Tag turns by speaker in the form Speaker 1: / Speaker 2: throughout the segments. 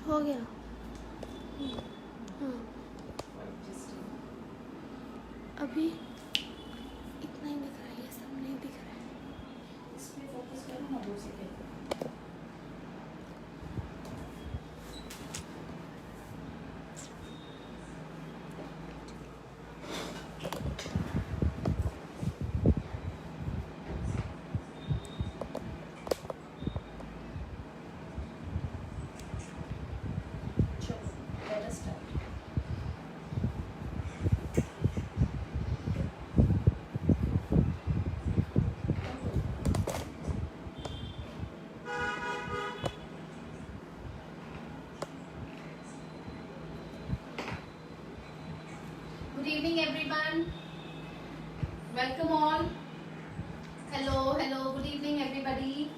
Speaker 1: हो गया। हाँ अभी इतना ही दिख रहा है, ये सब नहीं दिख रहा है।
Speaker 2: इस पे फोकस करो ना 2 second. Good evening everyone. Welcome all. Hello, good evening everybody.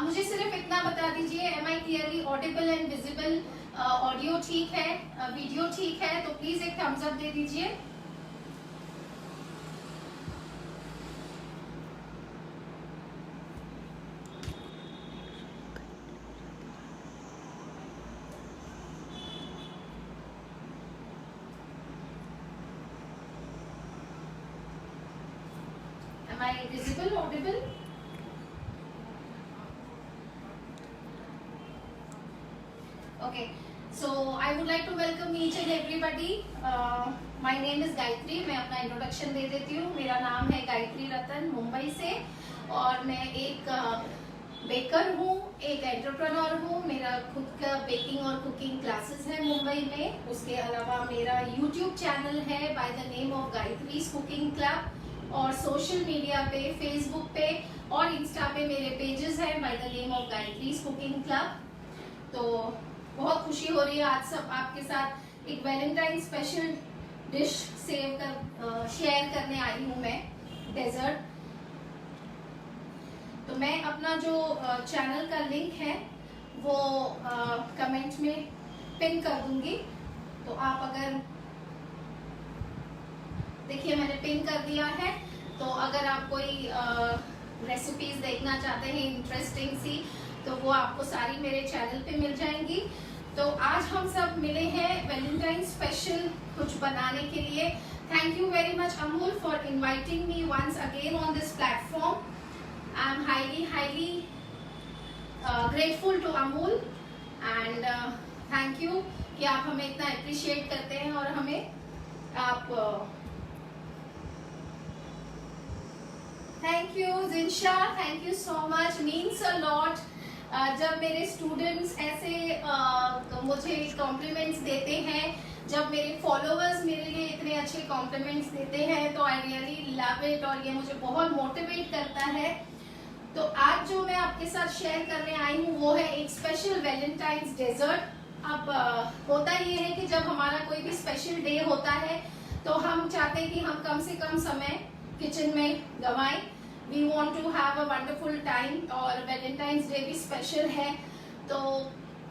Speaker 2: मुझे सिर्फ इतना बता दीजिए, am I clearly audible and visible? Audio ठीक है, वीडियो ठीक है, तो प्लीज एक थम्स अप दे दीजिए। Am I visible, audible? Okay, so I would like to welcome each and everybody. My name is Gayatri. मैं अपना इंट्रोडक्शन दे देती हूँ। मेरा नाम है गायत्री रतन, मुंबई से, और मैं एक बेकर हूँ, एक एंटरप्रेन्योर हूँ। मेरा खुद का बेकिंग और कुकिंग क्लासेस है मुंबई में। उसके अलावा मेरा यूट्यूब चैनल है by the name of Gayatri's cooking club, और सोशल मीडिया पे, फेसबुक पे और इंस्टा पे मेरे पेजेस हैं by the name of Gayatri's cooking club. तो बहुत खुशी हो रही है आज सब आपके साथ एक वैलेंटाइन स्पेशल डिश शेयर करने आई हूँ मैं, डेजर्ट। तो मैं अपना जो चैनल का लिंक है वो कमेंट में पिन कर दूंगी। तो आप अगर देखिए मैंने पिन कर दिया है, तो अगर आप कोई रेसिपीज देखना चाहते हैं इंटरेस्टिंग सी, तो वो आपको सारी मेरे चैनल पे मिल जाएंगी। तो आज हम सब मिले हैं वैलेंटाइन स्पेशल कुछ बनाने के लिए। Thank you very much Amul for inviting me once again on this platform. I am highly grateful to Amul, and thank you कि आप हमें इतना अप्रिशिएट करते हैं और हमें आप thank you जिनशा, thank you so much, means a lot. जब मेरे स्टूडेंट्स ऐसे मुझे कॉम्प्लीमेंट्स देते हैं, जब मेरे फॉलोअर्स मेरे लिए इतने अच्छे कॉम्प्लीमेंट्स देते हैं, तो आई रियली लव इट, और ये मुझे बहुत मोटिवेट करता है। तो आज जो मैं आपके साथ शेयर करने आई हूँ वो है एक स्पेशल वैलेंटाइंस डेजर्ट। अब होता ये है कि जब हमारा कोई भी स्पेशल डे होता है तो हम चाहते हैं कि हम कम से कम समय किचन में गवाएं। We want to have a wonderful time, और वैलेंटाइंस डे भी स्पेशल है। तो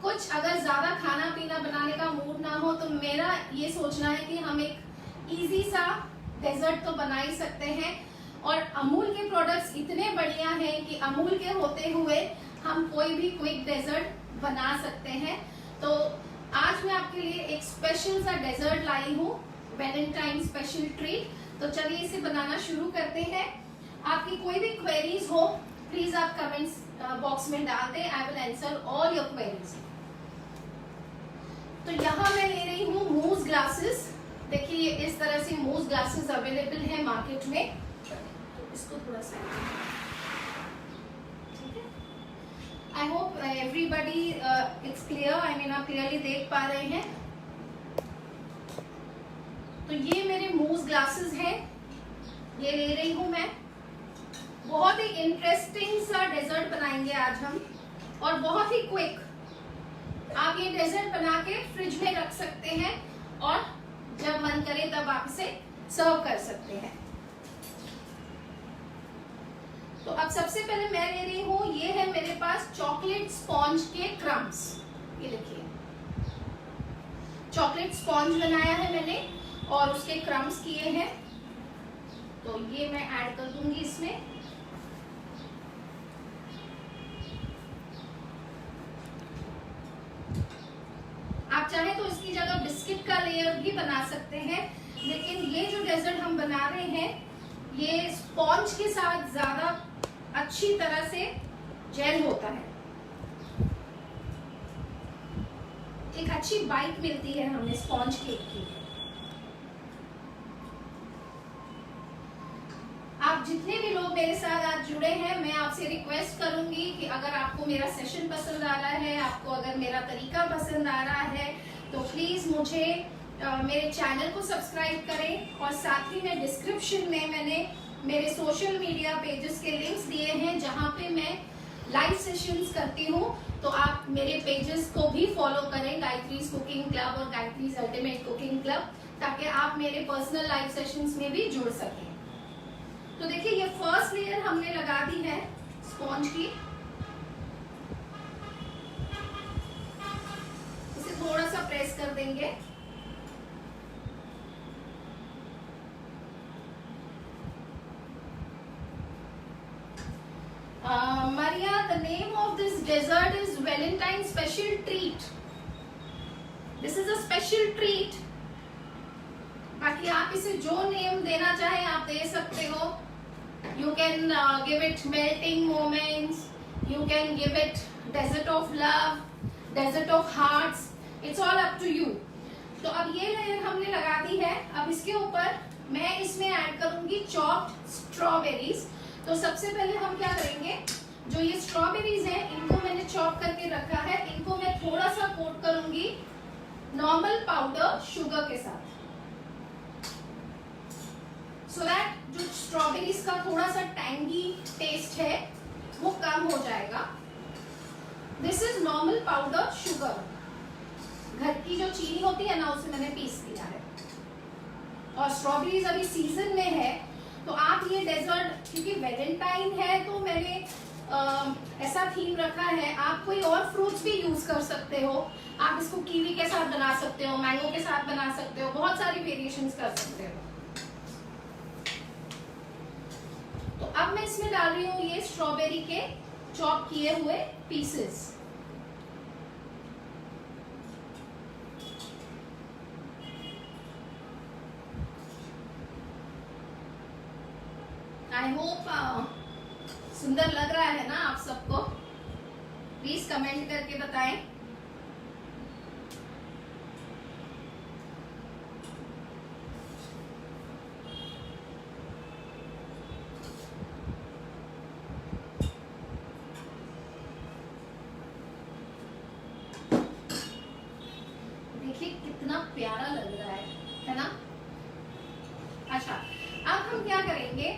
Speaker 2: कुछ अगर ज्यादा खाना पीना बनाने का मूड ना हो, तो मेरा ये सोचना है कि हम एक इजी सा डेजर्ट तो बना ही सकते हैं। और अमूल के प्रोडक्ट्स इतने बढ़िया हैं कि अमूल के होते हुए हम कोई भी क्विक डेजर्ट बना सकते हैं। तो आज मैं आपके लिए एक स्पेशल सा डेजर्ट लाई हूँ, वैलेंटाइन स्पेशल ट्रीट। तो चलिए इसे बनाना शुरू करते हैं। आपकी कोई भी क्वेरीज हो प्लीज आप कमेंट्स बॉक्स में डाल दें। I will answer all your queries. तो यहाँ मैं ले रही हूँ मूज ग्लासेस। देखिए इस तरह से मूज ग्लासेस अवेलेबल है मार्केट में। तो इसको थोड़ा सा, ठीक है। I hope everybody it's clear, I mean आप क्लियरली देख पा रहे हैं। तो ये मेरे मूज ग्लासेस हैं, ये ले रही हूं मैं। बहुत ही इंटरेस्टिंग सा डेजर्ट बनाएंगे आज हम, और बहुत ही क्विक। आप ये डेजर्ट बना के फ्रिज में रख सकते हैं, और जब मन करे तब आप इसे सर्व कर सकते हैं। तो अब सबसे पहले मैं ले रही हूँ, ये है मेरे पास चॉकलेट स्पॉन्ज के क्रम्स। ये देखिए चॉकलेट स्पॉन्ज बनाया है मैंने और उसके क्रम्स किए हैं, तो ये मैं ऐड कर दूंगी इसमें। आप चाहे तो इसकी जगह बिस्किट का लेयर भी बना सकते हैं, लेकिन ये जो डेजर्ट हम बना रहे हैं ये स्पॉन्ज के साथ ज्यादा अच्छी तरह से जेल होता है, एक अच्छी बाइट मिलती है हमें स्पॉन्ज केक की। आप जितने भी लोग मेरे साथ आज जुड़े हैं, मैं आपसे रिक्वेस्ट करूंगी कि अगर आपको मेरा सेशन पसंद आ रहा है, आपको अगर मेरा तरीका पसंद आ रहा है, तो प्लीज मुझे मेरे चैनल को सब्सक्राइब करें और साथ ही में डिस्क्रिप्शन में मैंने मेरे सोशल मीडिया पेजेस के लिंक्स दिए हैं जहां पे मैं लाइव सेशंस करती हूँ, तो आप मेरे पेजेस को भी फॉलो करें, गायत्रीज कुकिंग क्लब और गायत्रीज अल्टीमेट कुकिंग क्लब, ताकि आप मेरे पर्सनल लाइव सेशंस में भी जुड़ सकें। तो देखिए ये फर्स्ट लेयर हमने लगा दी है स्पॉन्ज की, इसे थोड़ा सा प्रेस कर देंगे। Maria, the name of this dessert is Valentine Special Treat. This is a special treat. बाकी आप इसे जो नेम देना चाहें आप दे सकते हो। You can give it melting moments. You can give it desert of love, desert of hearts. It's all up to you. तो अब ये लेयर हमने लगा दी है। अब इसके ऊपर मैं इसमें ऐड करूंगी चॉप्ड स्ट्रॉबेरीज। तो सबसे पहले हम क्या करेंगे, जो ये स्ट्रॉबेरीज हैं इनको मैंने चॉप करके रखा है, इनको मैं थोड़ा सा कोट करूंगी नॉर्मल पाउडर शुगर के साथ, सो दैट जो स्ट्रॉबेरीज का थोड़ा सा टैंगी टेस्ट है वो कम हो जाएगा। This is normal powder sugar, घर की जो चीनी होती है ना उसे मैंने पीस दिया है। और स्ट्रॉबेरीज अभी सीजन में है, तो आप ये डेजर्ट, क्योंकि वैलेंटाइन है तो मैंने ऐसा थीम रखा है, आप कोई और फ्रूट्स भी यूज कर सकते हो। आप इसको कीवी के साथ बना सकते हो, मैंगो के साथ बना सकते हो, बहुत सारी वेरिएशंस कर सकते हो। तो अब मैं इसमें डाल रही हूँ ये स्ट्रॉबेरी के चॉप किए हुए पीसेस। आई होप सुंदर लग रहा है ना आप सबको, प्लीज कमेंट करके बताएं। देखिए कितना प्यारा लग रहा है ना। अच्छा, अब हम क्या करेंगे,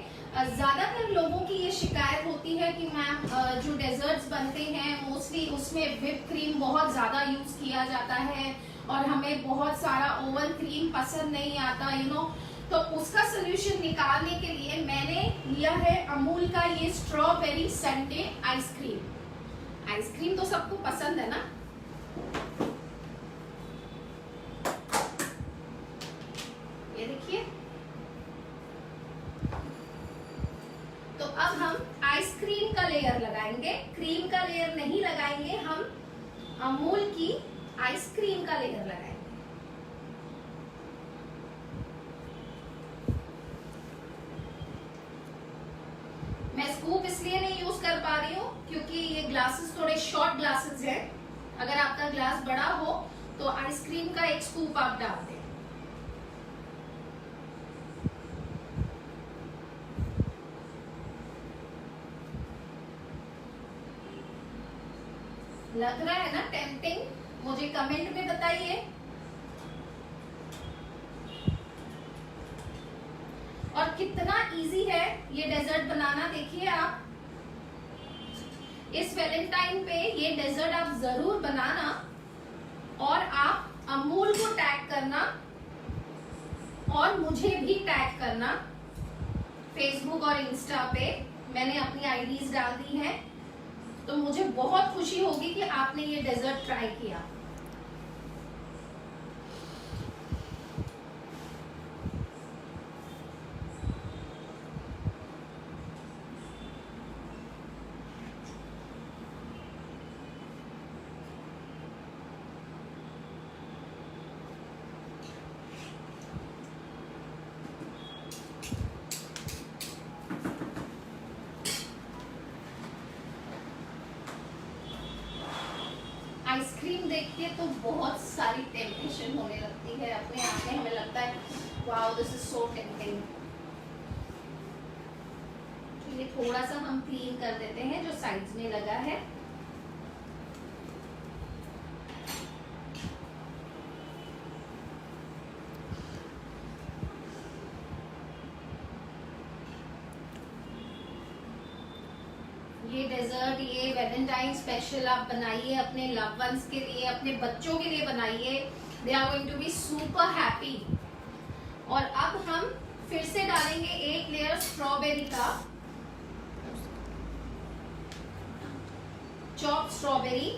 Speaker 2: ज्यादातर लोगों की ये शिकायत होती है कि मैम जो डेजर्ट्स बनते हैं मोस्टली उसमें व्हिप क्रीम बहुत ज्यादा यूज किया जाता है और हमें बहुत सारा ओवन क्रीम पसंद नहीं आता, यू नो। तो उसका सोल्यूशन निकालने के लिए मैंने लिया है अमूल का ये स्ट्रॉबेरी संडे आइसक्रीम। आइसक्रीम तो सबको पसंद है ना। ये देखिए, तो अब हम आइसक्रीम का लेयर लगाएंगे, क्रीम का लेयर नहीं लगाएंगे, हम अमूल की आइसक्रीम का लेयर लगाएंगे। मैं स्कूप इसलिए नहीं यूज कर पा रही हूँ क्योंकि ये ग्लासेस थोड़े शॉर्ट ग्लासेस हैं। अगर आपका ग्लास बड़ा हो तो आइसक्रीम का एक स्कूप आप डाल दें। लग रहा है ना टेम्पटिंग? मुझे कमेंट में बताइए। और कितना इजी है ये डेजर्ट बनाना, देखिए आप। इस वैलेंटाइन पे ये डेजर्ट आप जरूर बनाना और आप अमूल को टैग करना और मुझे भी टैग करना फेसबुक और इंस्टा पे। मैंने अपनी आईडीज डाल दी हैं, तो मुझे बहुत खुशी होगी कि आपने ये डेजर्ट ट्राई किया। देख के तो बहुत सारी टेम्पटेशन होने लगती है अपने आप में, हमें लगता है wow this is so tempting. तो ये थोड़ा सा हम क्लीन कर देते हैं जो साइड्स में लगा है। ये डेजर्ट, ये वैलेंटाइन स्पेशल आप बनाइए अपने लव वंस के लिए, अपने बच्चों के लिए बनाइए, they are going to be super happy. और अब हम फिर से डालेंगे एक लेयर स्ट्रॉबेरी का, चॉप स्ट्रॉबेरी।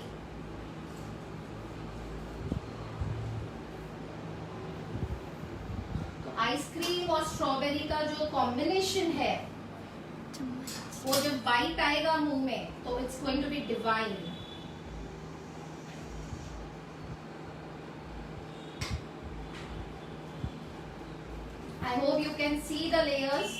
Speaker 2: तो आइसक्रीम और स्ट्रॉबेरी का जो कॉम्बिनेशन है वो जब बाइट आएगा मुंह में तो it's going to be divine. I hope you can see the layers.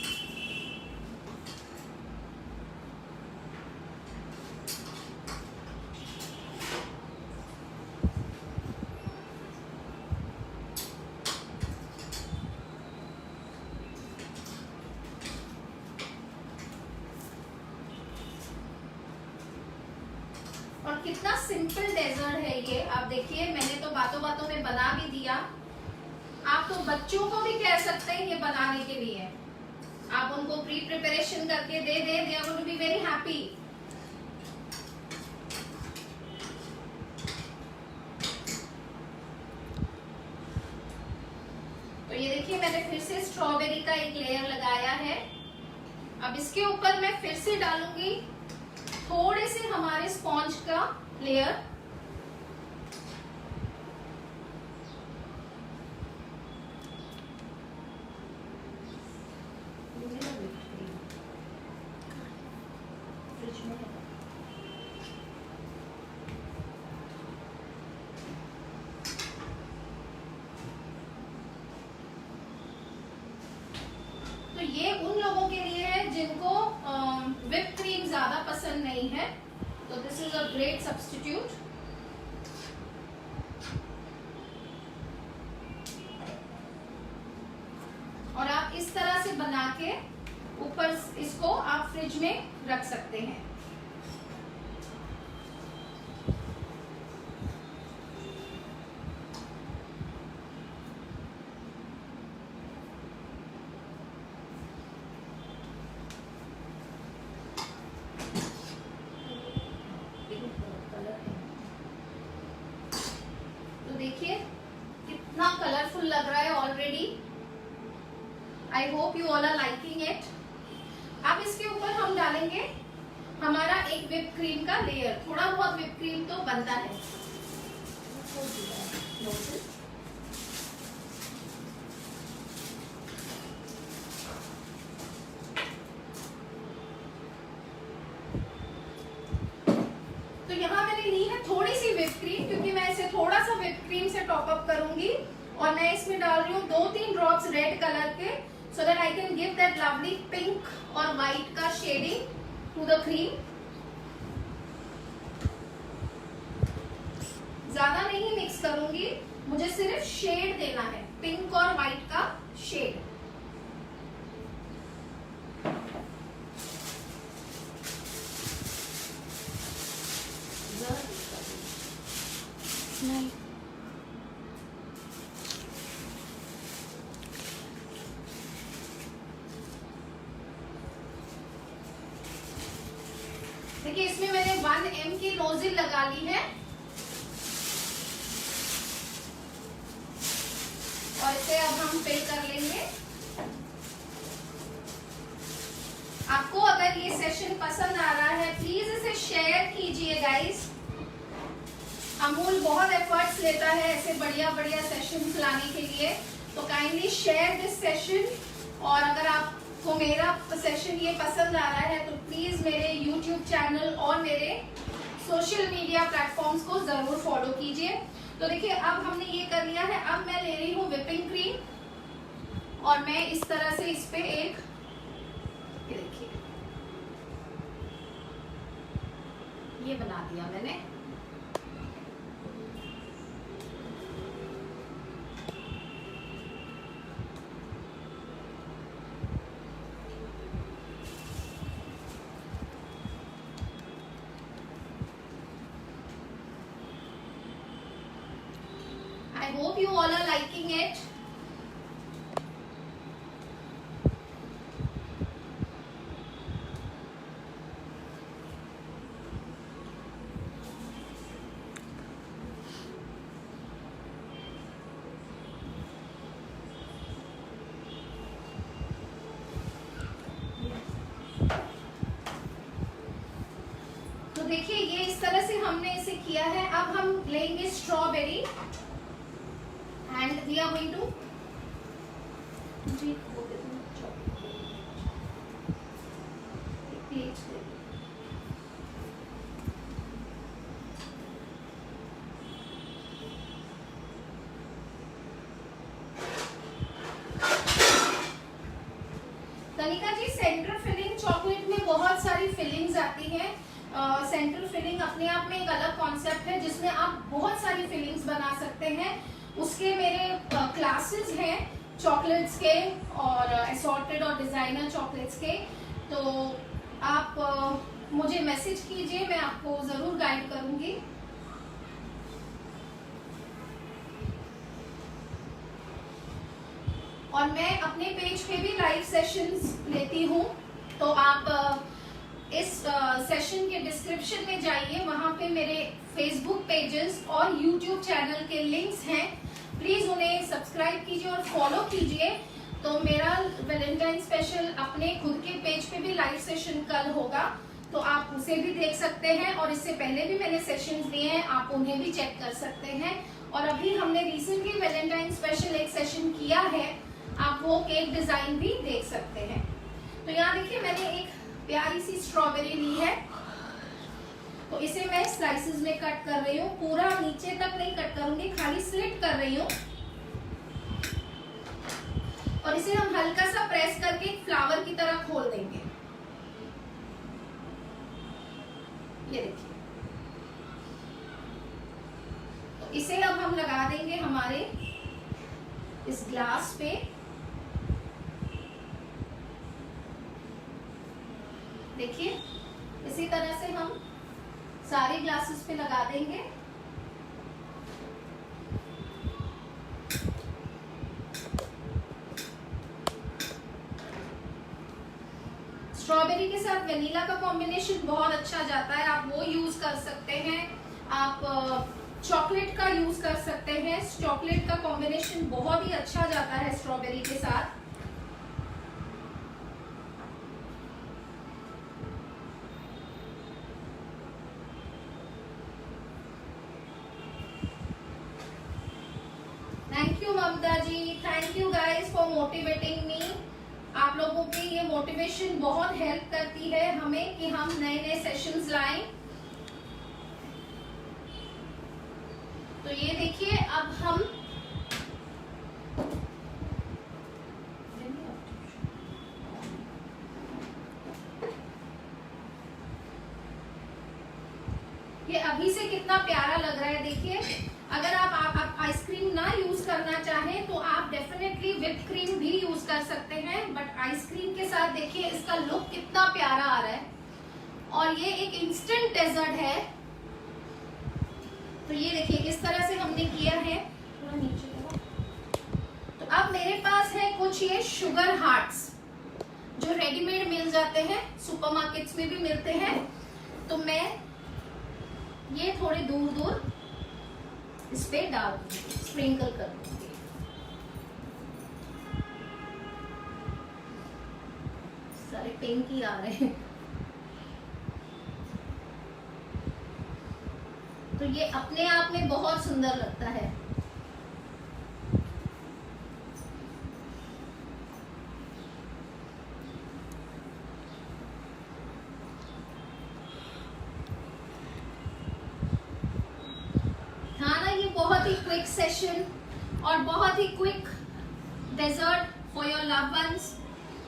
Speaker 2: और कितना सिंपल डेजर्ट है ये, आप देखिए मैंने तो बातों बातों में बना भी दिया। आप तो बच्चों को भी कह सकते हैं ये बनाने के लिए, आप उनको प्री प्रिपरेशन करके they are going to be very happy. तो ये देखिए मैंने फिर से स्ट्रॉबेरी का एक लेयर लगाया है। अब इसके ऊपर मैं फिर से डालूंगी थोड़े से हमारे स्पॉन्ज का लेयर। फ्रिज में है। तो ये उन लोगों के लिए है जिनको व्हिप क्रीम ज्यादा पसंद नहीं है, तो this is a great substitute. और आप इस तरह से बना के ऊपर इसको आप फ्रिज में रख सकते हैं। तो देखिए कितना कलरफुल लग रहा है already. I hope you all are liking it. अब इसके ऊपर हम डालेंगे हमारा एक व्हिप क्रीम का लेयर। थोड़ा बहुत व्हिप क्रीम तो बनता है। तो यहाँ मैंने ली है थोड़ी सी व्हिप क्रीम, क्योंकि मैं इसे थोड़ा सा व्हिप क्रीम से टॉप अप करूंगी। और मैं इसमें डाल रही हूँ 2-3 ड्रॉप्स रेड कलर के, so that I can give that lovely pink और white का shading to the cream। ज्यादा नहीं मिक्स करूंगी, मुझे सिर्फ शेड देना है, पिंक और व्हाइट का शेड।
Speaker 1: नहीं
Speaker 2: देखिए इसमें मैंने 1 ml की नोजिल लगा ली है और इसे अब हम फिल कर लेंगे। आपको अगर ये सेशन पसंद आ रहा है प्लीज इसे शेयर कीजिए गाइस। अमूल बहुत एफर्ट्स लेता है ऐसे बढ़िया बढ़िया सेशन लाने के लिए, तो काइंडली शेयर दिस सेशन। और अगर आपको मेरा सेशन ये पसंद आ रहा है तो प्लीज मेरे YouTube चैनल और मेरे सोशल मीडिया प्लेटफॉर्म्स को जरूर फॉलो कीजिए। तो देखिए अब हमने ये कर लिया है। अब मैं ले रही हूँ व्हिपिंग क्रीम और मैं इस तरह से इस पे एक, ये देखिए ये बना दिया मैंने। hope you all are liking it. तो देखिए ये इस तरह से हमने इसे किया है। अब हम लेंगे strawberry and we are going to Tanika ji, centre filling chocolate में बहुत सारी फिलिंग्स आती हैं। सेंट्रल फिलिंग अपने आप में एक अलग कॉन्सेप्ट है जिसमें आप बहुत सारी फिलिंग्स बना सकते हैं। उसके मेरे क्लासेस हैं चॉकलेट्स के और असॉर्टेड और डिजाइनर चॉकलेट्स के, तो आप मुझे मैसेज कीजिए, मैं आपको जरूर गाइड करूंगी। और मैं अपने पेज पे भी लाइव सेशंस लेती हूँ, तो आप इस सेशन के डिस्क्रिप्शन में जाइए, वहां पे मेरे फेसबुक पेजेस और यूट्यूब चैनल के लिंक्स हैं, प्लीज उन्हें सब्सक्राइब कीजिए और फॉलो कीजिए। तो मेरा वैलेंटाइन स्पेशल अपने खुद के पेज पे भी लाइव सेशन कल होगा, तो आप उसे भी देख सकते हैं, और इससे पहले भी मैंने सेशंस दिए हैं, आप उन्हें भी चेक कर सकते हैं। और अभी हमने रिसेंटली वैलेंटाइन स्पेशल एक सेशन किया है, आप वो केक डिजाइन भी देख सकते हैं। तो यहाँ देखिए मैंने एक प्यारी सी स्ट्रॉबेरी ली है, तो इसे मैं स्लाइसेस में कट कर रही हूँ, पूरा नीचे तक नहीं कट करूंगी, खाली स्लिट कर रही हूँ। और इसे हम हल्का सा प्रेस करके एक फ्लावर की तरह खोल देंगे। ये देखिए, तो इसे अब हम लगा देंगे हमारे इस ग्लास पे। देखिए इसी तरह से हम सारे ग्लासेस पे लगा देंगे। स्ट्रॉबेरी के साथ वेनिला का कॉम्बिनेशन बहुत अच्छा जाता है, आप वो यूज कर सकते हैं। आप चॉकलेट का यूज कर सकते हैं, चॉकलेट का कॉम्बिनेशन बहुत ही अच्छा जाता है स्ट्रॉबेरी के साथ। Thank you Mamta ji, thank you guys for motivating me. आप लोगों की ये मोटिवेशन बहुत हेल्प करती है हमें कि हम नए नए सेशंस लाएं। तो ये देखिए अब हम ये अभी से कितना प्यारा लग रहा है। देखिए अगर आप आइसक्रीम ना यूज करना चाहें तो आप डेफिनेटली व्हिप क्रीम भी यूज कर सकते हैं, बट आइसक्रीम के साथ देखिए इसका लुक कितना प्यारा आ रहा है। और ये एक इंस्टेंट डेजर्ट है, तो ये देखिए इस तरह से हमने किया है। थोड़ा नीचे तो अब मेरे पास है कुछ ये शुगर हार्ट्स जो रेडीमेड मिल जाते हैं, सुपरमार्केट्स में भी मिलते हैं। तो मैं ये थोड़े दूर दूर इस पे डाल दूंगी, स्प्रिंकल कर दूंगी। सारे पिंक ही आ रहे हैं, तो ये अपने आप में बहुत सुंदर लगता है। बहुत ही क्विक सेशन और बहुत ही quick dessert for your love ones.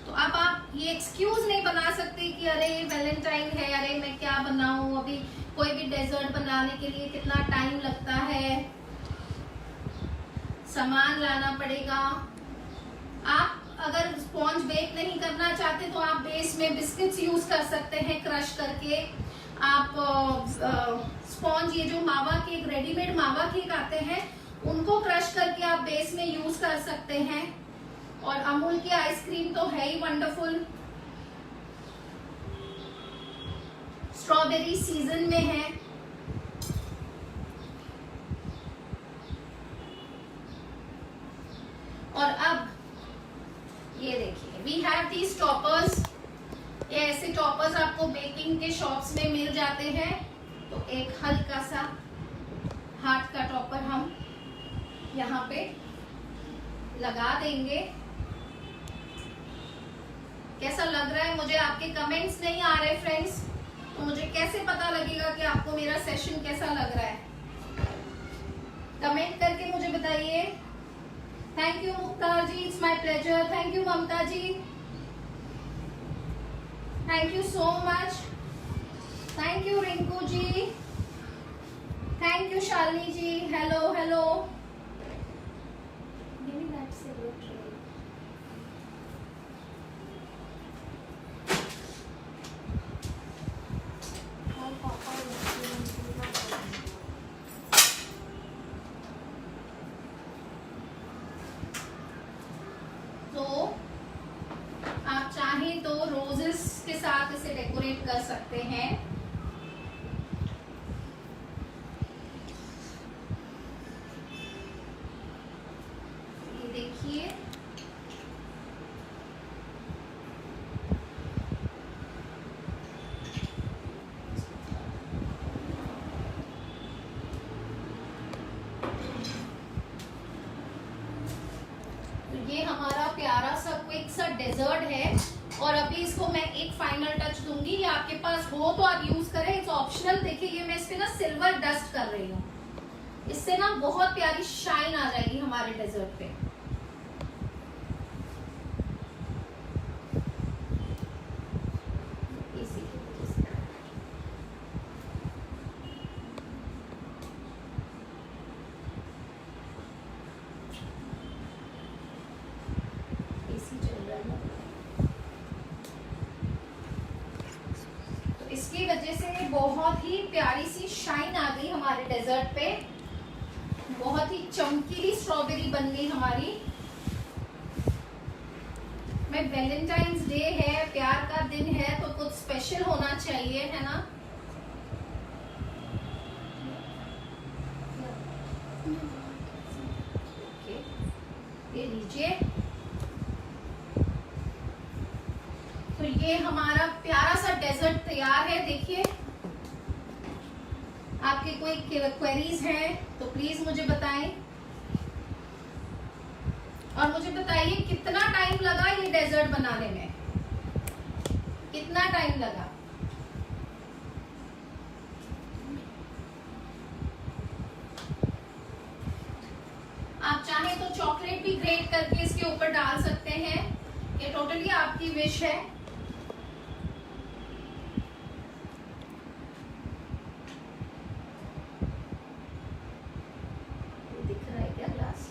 Speaker 2: तो अब आप ये एक्सक्यूज नहीं बना सकते कि अरे वैलेंटाइन है, अरे मैं क्या बनाऊं, अभी कोई भी डेजर्ट बनाने के लिए कितना टाइम लगता है, सामान लाना पड़ेगा। आप अगर स्पॉन्ज बेक नहीं करना चाहते तो आप बेस में बिस्किट्स यूज कर सकते हैं क्रश करके। आप स्पॉन्ज, ये जो मावा केक, रेडीमेड मावा केक आते हैं उनको क्रश करके आप बेस में यूज कर सकते हैं। और अमूल की आइसक्रीम तो है ही वंडरफुल, स्ट्रॉबेरी सीजन में है। और अब ये देखिए, वी हैव दीज टॉपर्स। ये ऐसे टॉपर्स आपको बेकिंग के शॉप्स में मिल जाते हैं। तो एक हल्का सा हार्ट का टॉपर हम यहाँ पे लगा देंगे। कैसा लग रहा है? मुझे आपके कमेंट्स नहीं आ रहे फ्रेंड्स, तो मुझे कैसे पता लगेगा कि आपको मेरा सेशन कैसा लग रहा है? कमेंट करके मुझे बताइए। Thank you Mukhtar ji, it's my pleasure. Thank you Mamta ji, thank you so much. Thank you Rinku ji, thank you Shalini ji. Hello hello. तो आप चाहें तो रोजेस के साथ इसे डेकोरेट कर सकते हैं। ये देखिए, ये हमारा प्यारा सा क्विक सा डेजर्ट है। और अभी इसको मैं एक फाइनल टच दूंगी। ये आपके पास हो तो आप यूज करें, इट्स ऑप्शनल। देखिए ये मैं इस पे ना सिल्वर डस्ट कर रही हूँ, इससे ना बहुत प्यारी शाइन आ जाएगी हमारे डेजर्ट पे। इसकी वजह से बहुत ही प्यारी सी शाइन आ गई हमारे डेजर्ट पे। बहुत ही चमकीली स्ट्रॉबेरी बन गई हमारी। मैं वैलेंटाइंस डे है, प्यार का दिन है, तो कुछ स्पेशल होना चाहिए, है ना? ये लीजिए। तो ये हमारा प्यारा सा डेजर्ट तैयार है। देखिए, आपके कोई क्वेरीज हैं तो प्लीज मुझे बताएं। और मुझे बताइए कितना टाइम लगा ये डेजर्ट बनाने में, कितना टाइम लगा? आप चाहें तो चॉकलेट भी ग्रेट करके इसके ऊपर डाल सकते हैं, ये टोटली आपकी विश है। दिख रहा है क्या ग्लास?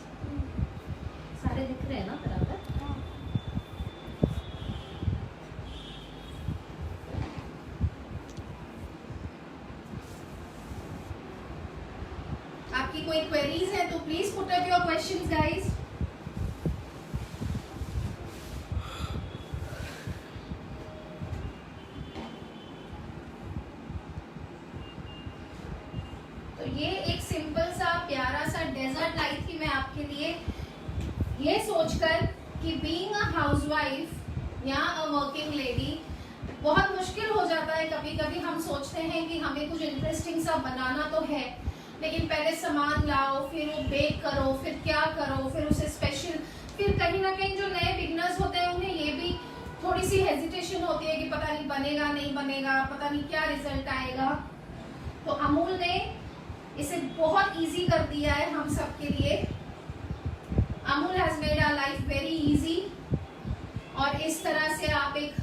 Speaker 2: सारे दिख रहे हैं ना बराबर? आपकी कोई क्वेरीज है तो please put up your questions guys. तो ये एक सिंपल सा प्यारा सा डेजर्ट लाई थी मैं आपके लिए, ये सोचकर कि बीइंग अ हाउसवाइफ या अ वर्किंग लेडी बहुत मुश्किल हो जाता है। कभी कभी हम सोचते हैं कि हमें कुछ इंटरेस्टिंग सा बनाना तो है, लेकिन पहले सामान लाओ, फिर वो बेक करो, फिर क्या करो, फिर उसे स्पेशल, फिर कहीं ना कहीं जो नए बिगनर्स होते हैं उन्हें ये भी थोड़ी सी हेजिटेशन होती है कि पता नहीं बनेगा नहीं बनेगा, पता नहीं क्या रिजल्ट आएगा। तो अमूल ने इसे बहुत इजी कर दिया है हम सब के लिए। Amul has made our life very easy. और इस तरह से आप एक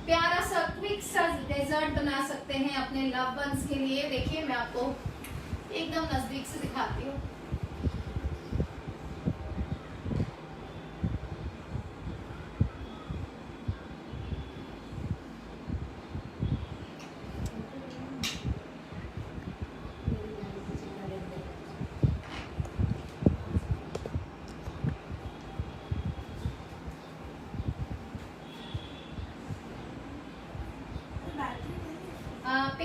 Speaker 2: प्यारा सा क्विक सा डेजर्ट बना सकते हैं अपने लव वंस के लिए। देखिए मैं आपको एकदम नजदीक से दिखाती हूँ।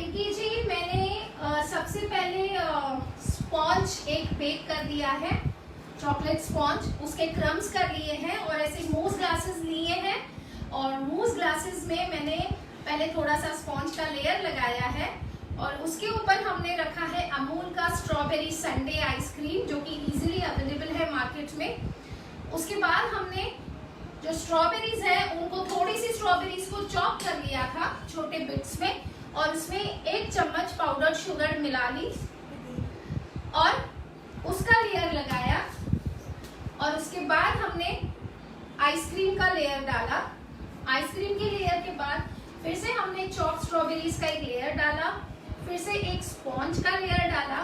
Speaker 2: रिंकी जी, मैंने सबसे पहले स्पॉन्ज एक बेक कर दिया है, चॉकलेट स्पॉन्ज, उसके क्रम्स कर लिए हैं और ऐसे मूस ग्लासेस लिए हैं और मूस ग्लासेस में मैंने पहले थोड़ा सा स्पॉन्ज का लेयर लगाया है और उसके ऊपर हमने रखा है अमूल का स्ट्रॉबेरी संडे आइसक्रीम जो कि इजीली अवेलेबल है मार्केट में। उसके बाद हमने जो स्ट्रॉबेरीज है उनको थोड़ी सी स्ट्रॉबेरीज को चॉप कर लिया था छोटे बिट्स में और उसमें 1 चम्मच पाउडर शुगर मिला ली और उसका लेयर लगाया और उसके बाद हमने आइसक्रीम का लेयर डाला। आइसक्रीम के लेयर के बाद फिर से हमने चॉप स्ट्रॉबेरीज का एक लेयर डाला, फिर से एक स्पॉन्ज का लेयर डाला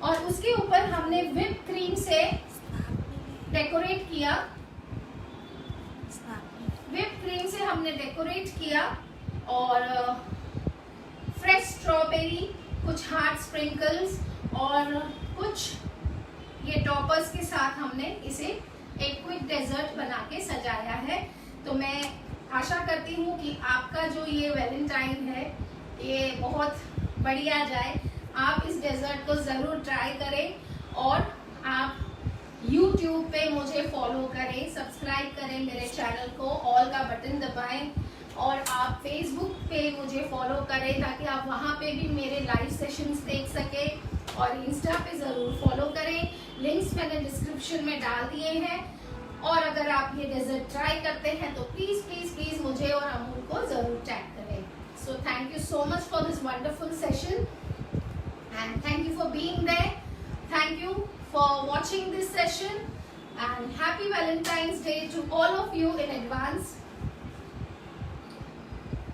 Speaker 2: और उसके ऊपर हमने व्हिप क्रीम से डेकोरेट किया। व्हिप क्रीम से हमने डेकोरेट किया और फ्रेश स्ट्रॉबेरी, कुछ हार्ड स्प्रिंकल्स और कुछ ये टॉपर्स के साथ हमने इसे एक क्विक डेजर्ट बना के सजाया है। तो मैं आशा करती हूँ कि आपका जो ये वैलेंटाइन है ये बहुत बढ़िया जाए। आप इस डेजर्ट को ज़रूर ट्राई करें और आप YouTube पे मुझे फॉलो करें, सब्सक्राइब करें मेरे चैनल को, ऑल का बटन दबाएं और आप Facebook पे मुझे फॉलो करें ताकि आप वहाँ पे भी मेरे लाइव सेशंस देख सकें और इंस्टा पे ज़रूर फॉलो करें। लिंक्स मैंने डिस्क्रिप्शन में डाल दिए हैं और अगर आप ये डेजर्ट ट्राई करते हैं तो प्लीज़ प्लीज़ प्लीज़ मुझे और अमूल को ज़रूर टैग करें। So thank you so much for this wonderful session and thank you for being there. Thank you for watching this session and happy Valentine's Day to all of you in advance.